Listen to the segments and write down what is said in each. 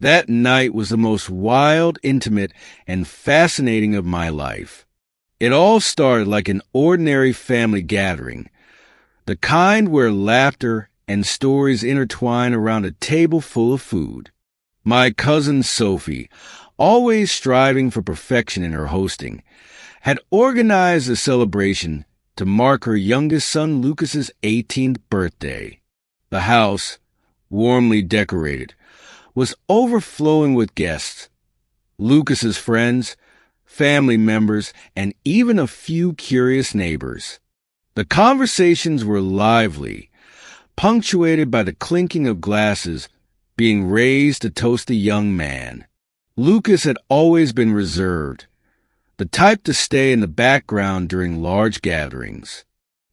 That night was the most wild, intimate, and fascinating of my life. It all started like an ordinary family gathering, the kind where laughter and stories intertwine around a table full of food. My cousin Sophie, always striving for perfection in her hosting, had organized a celebration to mark her youngest son Lucas's 18th birthday. The house, warmly decorated, was overflowing with guests. Lucas's friends, family members, and even a few curious neighbors. The conversations were lively, punctuated by the clinking of glasses being raised to toast the young man. Lucas had always been reserved, the type to stay in the background during large gatherings.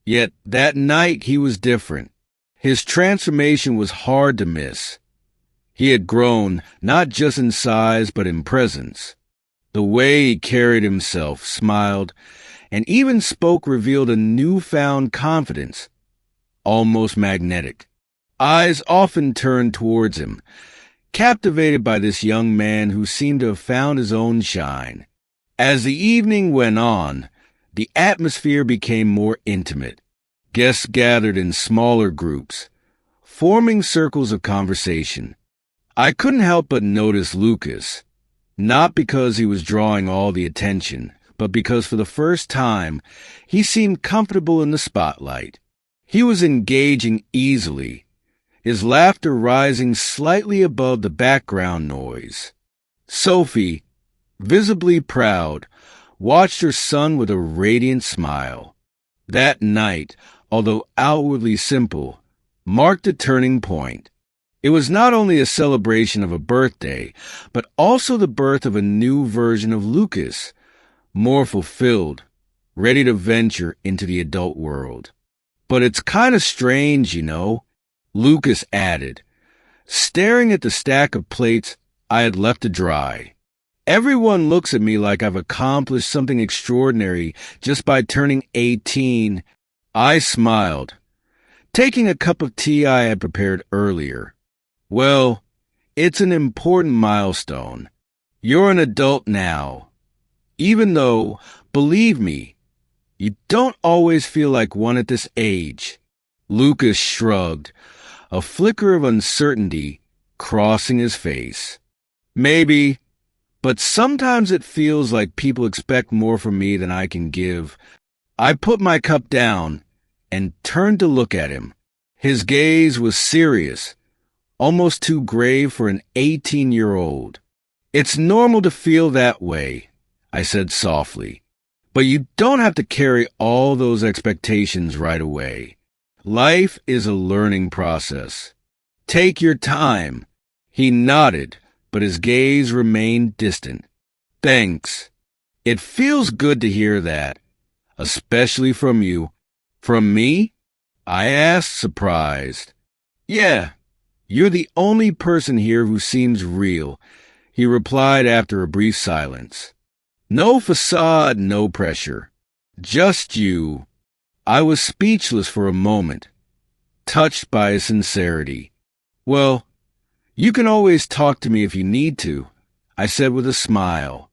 Yet that night he was different. His transformation was hard to miss. He had grown, not just in size, but in presence. The way he carried himself, smiled, and even spoke revealed a newfound confidence, almost magnetic. Eyes often turned towards him, captivated by this young man who seemed to have found his own shine. As the evening went on, the atmosphere became more intimate. Guests gathered in smaller groups, forming circles of conversation. I couldn't help but notice Lucas, not because he was drawing all the attention, but because for the first time he seemed comfortable in the spotlight. He was engaging easily, his laughter rising slightly above the background noise. Sophie, visibly proud, watched her son with a radiant smile. That night, although outwardly simple, marked a turning point. It was not only a celebration of a birthday, but also the birth of a new version of Lucas, more fulfilled, ready to venture into the adult world. But it's kind of strange, you know, Lucas added, staring at the stack of plates I had left to dry. Everyone looks at me like I've accomplished something extraordinary just by turning 18. I smiled, taking a cup of tea I had prepared earlier. Well, it's an important milestone. You're an adult now. Even though, believe me, you don't always feel like one at this age. Lucas shrugged, a flicker of uncertainty crossing his face. Maybe, but sometimes it feels like people expect more from me than I can give. I put my cup down and turned to look at him. His gaze was serious, almost too grave for an 18-year-old. It's normal to feel that way, I said softly. But you don't have to carry all those expectations right away. Life is a learning process. Take your time. He nodded, but his gaze remained distant. Thanks. It feels good to hear that, especially from you. From me? I asked, surprised. Yeah, you're the only person here who seems real, he replied after a brief silence. No facade, no pressure. Just you. I was speechless for a moment, touched by his sincerity. Well, you can always talk to me if you need to, I said with a smile.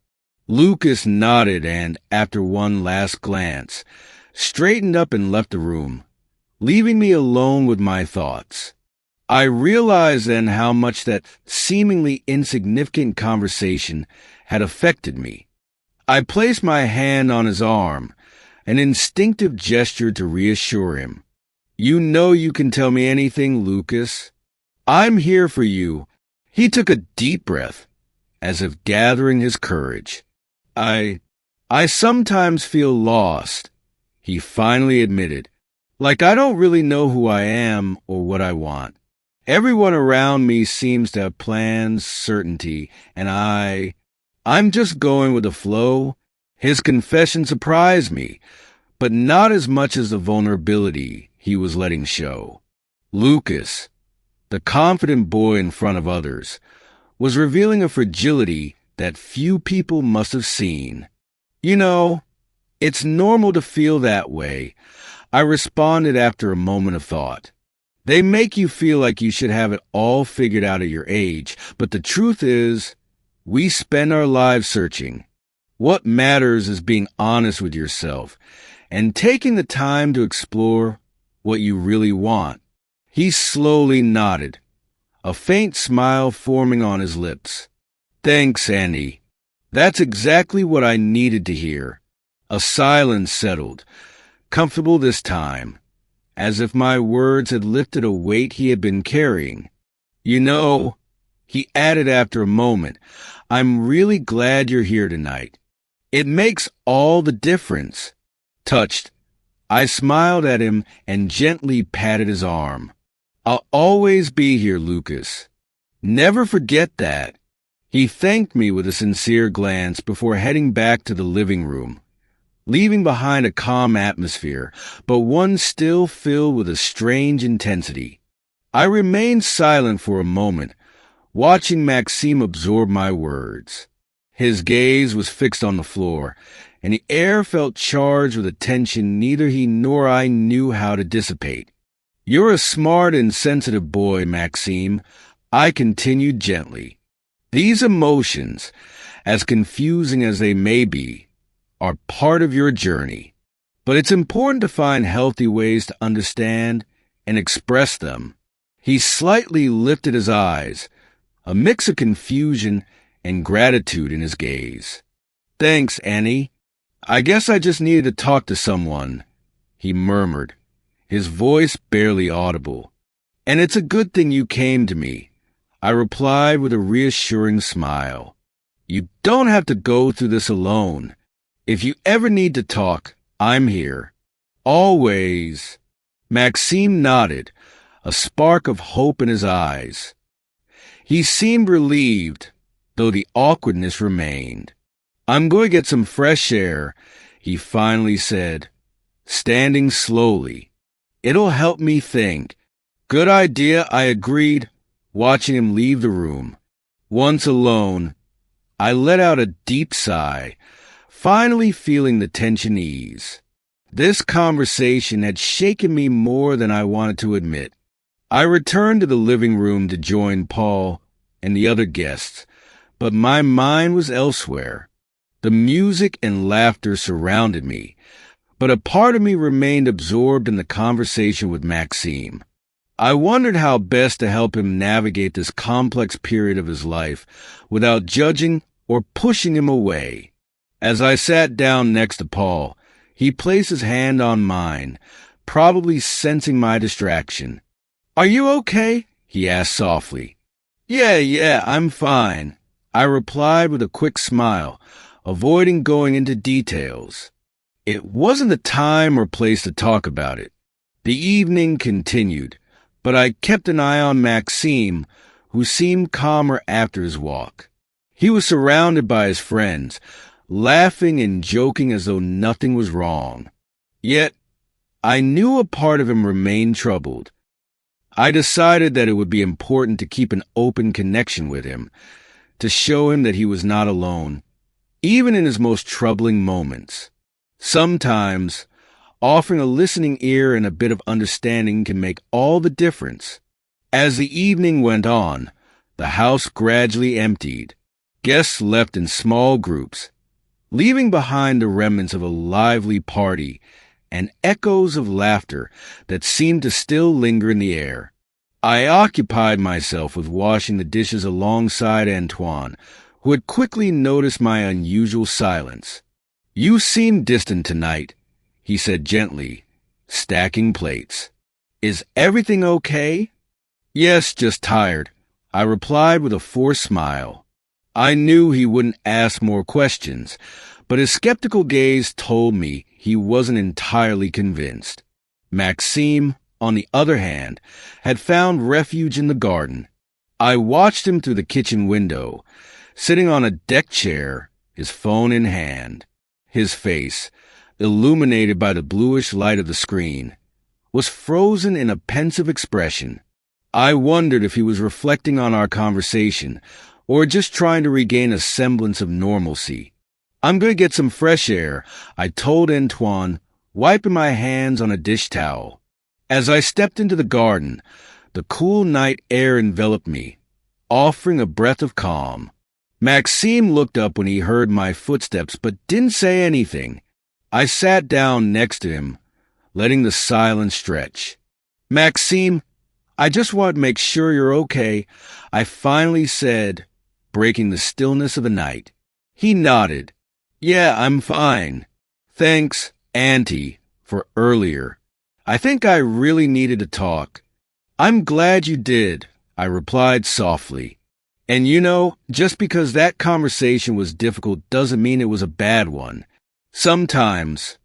Lucas nodded and, after one last glance, straightened up and left the room, leaving me alone with my thoughts. I realized then how much that seemingly insignificant conversation had affected me. I placed my hand on his arm, an instinctive gesture to reassure him. You know you can tell me anything, Lucas. I'm here for you. He took a deep breath, as if gathering his courage. I sometimes feel lost, he finally admitted, like I don't really know who I am or what I want. Everyone around me seems to have plans, certainty, and I'm just going with the flow. His confession surprised me, but not as much as the vulnerability he was letting show. Lucas, the confident boy in front of others, was revealing a fragility that few people must have seen. You know, it's normal to feel that way, I responded after a moment of thought. They make you feel like you should have it all figured out at your age, but the truth is, we spend our lives searching. What matters is being honest with yourself and taking the time to explore what you really want. He slowly nodded, a faint smile forming on his lips. Thanks, Annie. That's exactly what I needed to hear. A silence settled, comfortable this time, as if my words had lifted a weight he had been carrying. You know, he added after a moment, I'm really glad you're here tonight. It makes all the difference. Touched, I smiled at him and gently patted his arm. I'll always be here, Lucas. Never forget that. He thanked me with a sincere glance before heading back to the living room, leaving behind a calm atmosphere, but one still filled with a strange intensity. I remained silent for a moment, watching Maxime absorb my words. His gaze was fixed on the floor, and the air felt charged with a tension neither he nor I knew how to dissipate. You're a smart and sensitive boy, Maxime, I continued gently. These emotions, as confusing as they may be, are part of your journey, but it's important to find healthy ways to understand and express them. He slightly lifted his eyes, a mix of confusion and gratitude in his gaze. Thanks, Annie. I guess I just needed to talk to someone, he murmured, his voice barely audible. And it's a good thing you came to me, I replied with a reassuring smile. You don't have to go through this alone. If you ever need to talk, I'm here. Always. Maxime nodded, a spark of hope in his eyes. He seemed relieved, though the awkwardness remained. I'm going to get some fresh air, he finally said, standing slowly. It'll help me think. Good idea, I agreed, watching him leave the room. Once alone, I let out a deep sigh, finally feeling the tension ease. This conversation had shaken me more than I wanted to admit. I returned to the living room to join Paul and the other guests, but my mind was elsewhere. The music and laughter surrounded me, but a part of me remained absorbed in the conversation with Maxime. I wondered how best to help him navigate this complex period of his life without judging or pushing him away. As I sat down next to Paul, he placed his hand on mine, probably sensing my distraction. Are you okay? He asked softly. Yeah, I'm fine, I replied with a quick smile, avoiding going into details. It wasn't the time or place to talk about it. The evening continued, but I kept an eye on Maxime, who seemed calmer after his walk. He was surrounded by his friends, laughing and joking as though nothing was wrong. Yet, I knew a part of him remained troubled. I decided that it would be important to keep an open connection with him, to show him that he was not alone, even in his most troubling moments. Sometimes, offering a listening ear and a bit of understanding can make all the difference. As the evening went on, the house gradually emptied. Guests left in small groups, leaving behind the remnants of a lively party and echoes of laughter that seemed to still linger in the air. I occupied myself with washing the dishes alongside Antoine, who had quickly noticed my unusual silence. You seem distant tonight, he said gently, stacking plates. Is everything okay? Yes, just tired, I replied with a forced smile. I knew he wouldn't ask more questions, but his skeptical gaze told me he wasn't entirely convinced. Maxime, on the other hand, had found refuge in the garden. I watched him through the kitchen window, sitting on a deck chair, his phone in hand. His face, illuminated by the bluish light of the screen, was frozen in a pensive expression. I wondered if he was reflecting on our conversation or just trying to regain a semblance of normalcy. I'm going to get some fresh air, I told Antoine, wiping my hands on a dish towel. As I stepped into the garden, the cool night air enveloped me, offering a breath of calm. Maxime looked up when he heard my footsteps, but didn't say anything. I sat down next to him, letting the silence stretch. Maxime, I just want to make sure you're okay, I finally said, breaking the stillness of the night. He nodded. Yeah, I'm fine. Thanks, Auntie, for earlier. I think I really needed to talk. I'm glad you did, I replied softly. And you know, just because that conversation was difficult doesn't mean it was a bad one. Sometimes,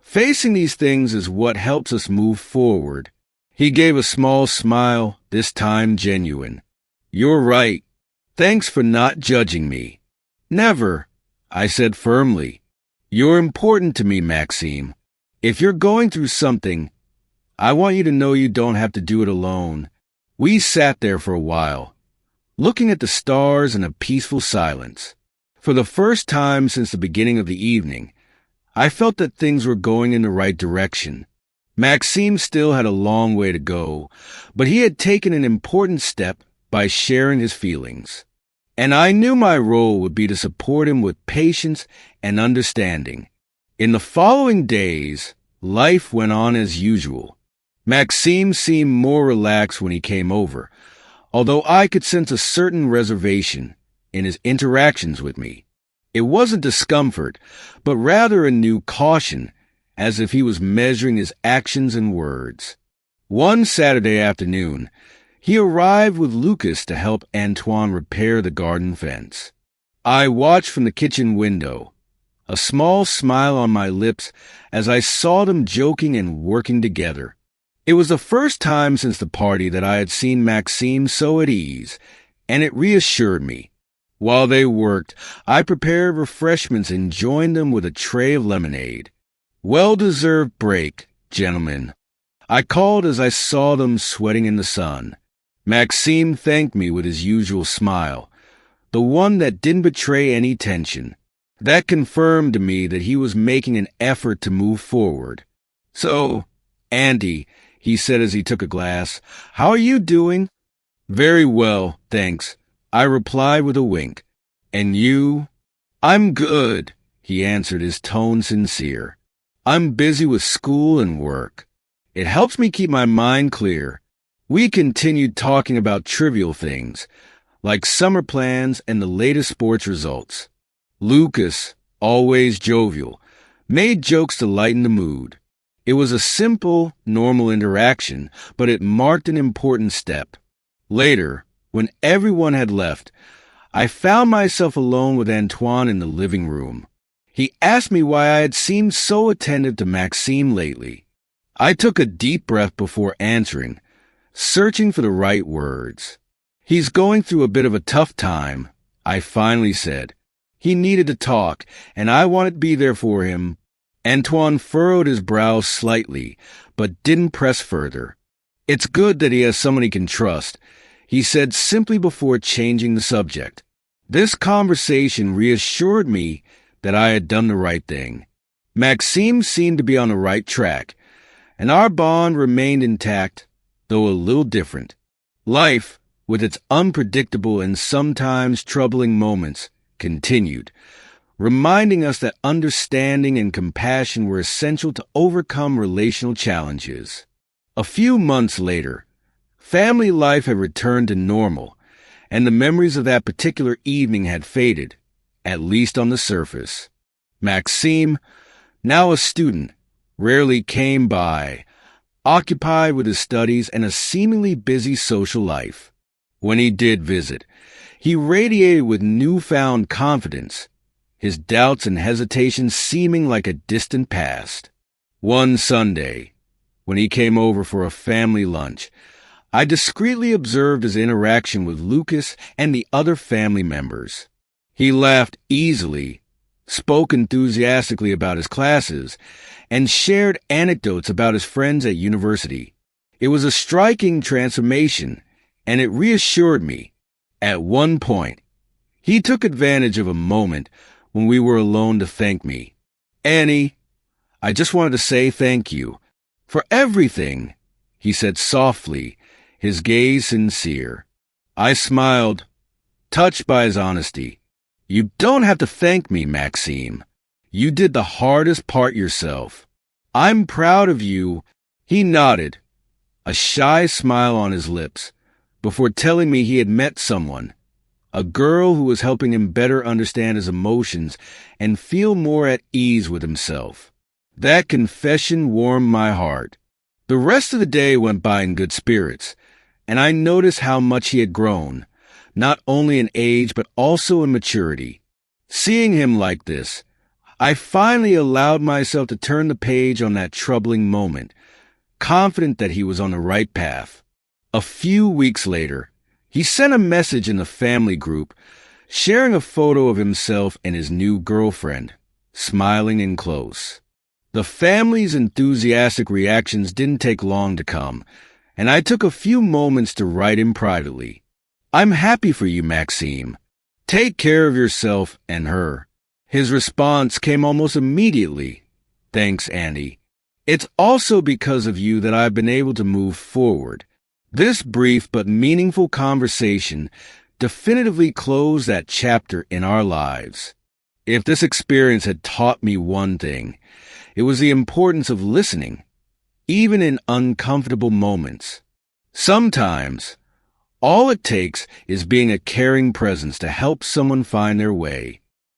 facing these things is what helps us move forward. He gave a small smile, this time genuine. You're right. Thanks for not judging me. Never, I said firmly. You're important to me, Maxime. If you're going through something, I want you to know you don't have to do it alone. We sat there for a while, looking at the stars in a peaceful silence. For the first time since the beginning of the evening, I felt that things were going in the right direction. Maxime still had a long way to go, but he had taken an important step by sharing his feelings. And I knew my role would be to support him with patience and understanding. In the following days, life went on as usual. Maxime seemed more relaxed when he came over, although I could sense a certain reservation in his interactions with me. It wasn't discomfort, but rather a new caution, as if he was measuring his actions and words. One Saturday afternoon, he arrived with Lucas to help Antoine repair the garden fence. I watched from the kitchen window, a small smile on my lips as I saw them joking and working together. It was the first time since the party that I had seen Maxime so at ease, and it reassured me. While they worked, I prepared refreshments and joined them with a tray of lemonade. Well-deserved break, gentlemen, I called as I saw them sweating in the sun. Maxime thanked me with his usual smile, the one that didn't betray any tension. That confirmed to me that he was making an effort to move forward. So, Andy, he said as he took a glass, how are you doing? Very well, thanks, I replied with a wink. And you? I'm good, he answered, his tone sincere. I'm busy with school and work. It helps me keep my mind clear. We continued talking about trivial things, like summer plans and the latest sports results. Lucas, always jovial, made jokes to lighten the mood. It was a simple, normal interaction, but it marked an important step. Later, when everyone had left, I found myself alone with Antoine in the living room. He asked me why I had seemed so attentive to Maxime lately. I took a deep breath before answering, searching for the right words. He's going through a bit of a tough time, I finally said. He needed to talk, and I wanted to be there for him. Antoine furrowed his brow slightly, but didn't press further. It's good that he has someone he can trust, he said simply before changing the subject. This conversation reassured me that I had done the right thing. Maxime seemed to be on the right track, and our bond remained intact, though a little different. Life, with its unpredictable and sometimes troubling moments, continued, reminding us that understanding and compassion were essential to overcome relational challenges. A few months later, family life had returned to normal, and the memories of that particular evening had faded, at least on the surface. Maxime, now a student, rarely came by, occupied with his studies and a seemingly busy social life. When he did visit, he radiated with newfound confidence, his doubts and hesitations seeming like a distant past. One Sunday, when he came over for a family lunch, I discreetly observed his interaction with Lucas and the other family members. He laughed easily, spoke enthusiastically about his classes, and shared anecdotes about his friends at university. It was a striking transformation, and it reassured me. At one point, he took advantage of a moment when we were alone to thank me. Annie, I just wanted to say thank you for everything. he said softly, his gaze sincere. I smiled, touched by his honesty. You don't have to thank me, Maxime. You did the hardest part yourself. I'm proud of you. He nodded, a shy smile on his lips, before telling me he had met someone, a girl who was helping him better understand his emotions and feel more at ease with himself. That confession warmed my heart. The rest of the day went by in good spirits, and I noticed how much he had grown, not only in age but also in maturity. Seeing him like this, I finally allowed myself to turn the page on that troubling moment, confident that he was on the right path. A few weeks later, he sent a message in the family group, sharing a photo of himself and his new girlfriend, smiling and close. The family's enthusiastic reactions didn't take long to come, and I took a few moments to write him privately. I'm happy for you, Maxime. Take care of yourself and her. His response came almost immediately. Thanks, Andy. It's also because of you that I've been able to move forward. This brief but meaningful conversation definitively closed that chapter in our lives. If this experience had taught me one thing, it was the importance of listening, even in uncomfortable moments. Sometimes, all it takes is being a caring presence to help someone find their way.